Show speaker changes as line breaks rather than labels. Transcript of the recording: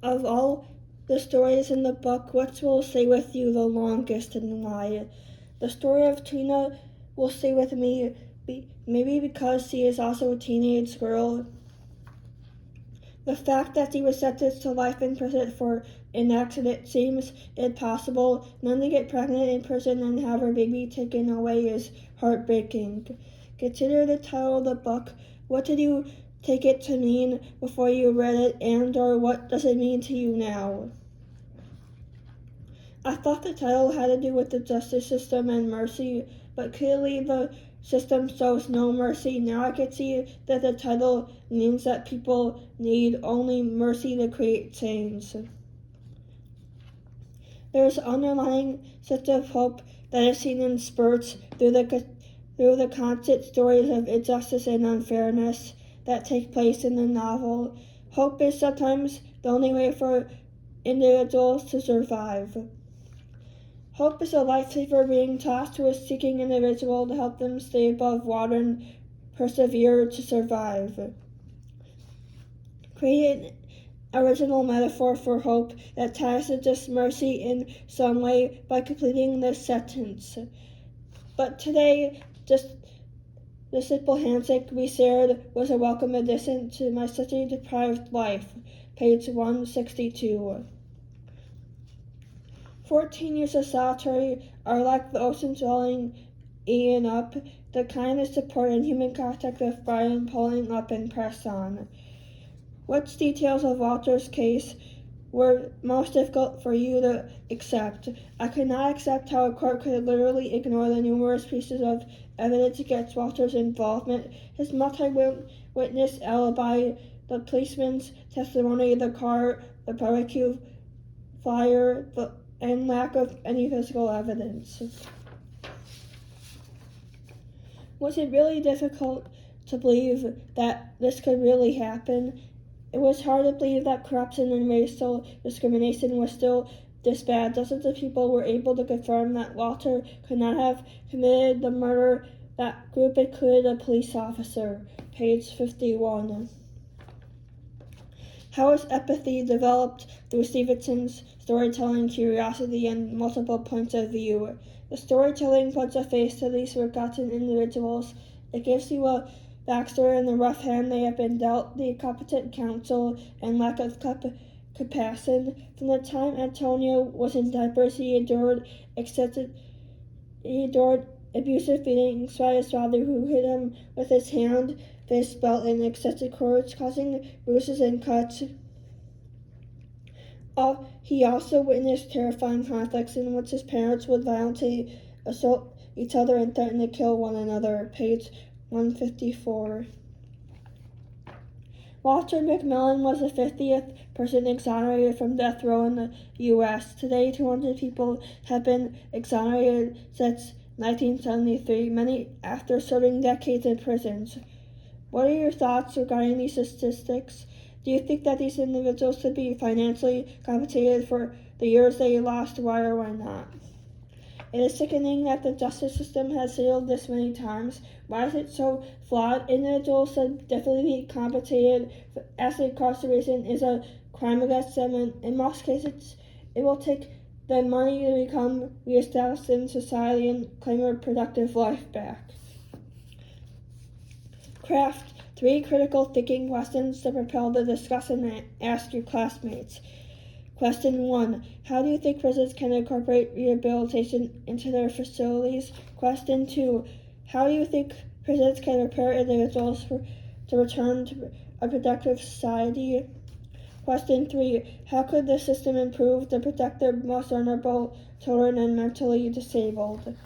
Of all the stories in the book, which will stay with you the longest and why? The story of Tina will stay with me, maybe because she is also a teenage girl. The fact that she was sentenced to life in prison for an accident seems impossible. Then to get pregnant in prison and have her baby taken away is heartbreaking. Consider the title of the book. What did you take it to mean before you read it, and or what does it mean to you now? I thought the title had to do with the justice system and mercy, but clearly the system shows no mercy. Now I can see that the title means that people need only mercy to create change. There's an underlying sense of hope that is seen in spurts through the constant stories of injustice and unfairness that take place in the novel. Hope is sometimes the only way for individuals to survive. Hope is a lifesaver being tossed to a seeking individual to help them stay above water and persevere to survive. Create an original metaphor for hope that ties to just mercy in some way by completing this sentence. But today, just the simple handshake we shared was a welcome addition to my study-deprived life. Page 162. 14 years of solitary are like the ocean swelling eaten up, the kindest support and human contact of Brian pulling up and press on. Which details of Walter's case were most difficult for you to accept? I could not accept how a court could literally ignore the numerous pieces of evidence against Walter's involvement, his multi-witness alibi, the policeman's testimony, the car, the barbecue flyer, and lack of any physical evidence. Was it really difficult to believe that this could really happen? It was hard to believe that corruption and racial discrimination was still this bad. Dozens of people were able to confirm that Walter could not have committed the murder. That group included a police officer. Page 51. How is empathy developed through Stevenson's storytelling, curiosity, and multiple points of view? The storytelling puts a face to these forgotten individuals. It gives you a backstory and the rough hand they have been dealt, the incompetent counsel, and lack of compassion. From the time Antonio was in diapers, he endured abusive beatings by his father, who hit him with his hand, fist, belt, and excessive cords, causing bruises and cuts. He also witnessed terrifying conflicts in which his parents would violently assault each other and threaten to kill one another. Page 154. Walter McMillian was the 50th person exonerated from death row in the U.S. Today, 200 people have been exonerated since 1973, many after serving decades in prisons. What are your thoughts regarding these statistics? Do you think that these individuals should be financially compensated for the years they lost? Why or why not? It is sickening that the justice system has failed this many times. Why is it so flawed? Individuals should definitely be compensated, as incarceration is a crime against them, and in most cases it will take the money to become reestablished in society and claim a productive life back. Craft 3 critical thinking questions to propel the discussion and ask your classmates. Question 1. How do you think prisons can incorporate rehabilitation into their facilities? Question 2. How do you think prisons can prepare individuals to return to a productive society? Question 3. How could the system improve to protect the most vulnerable children and mentally disabled?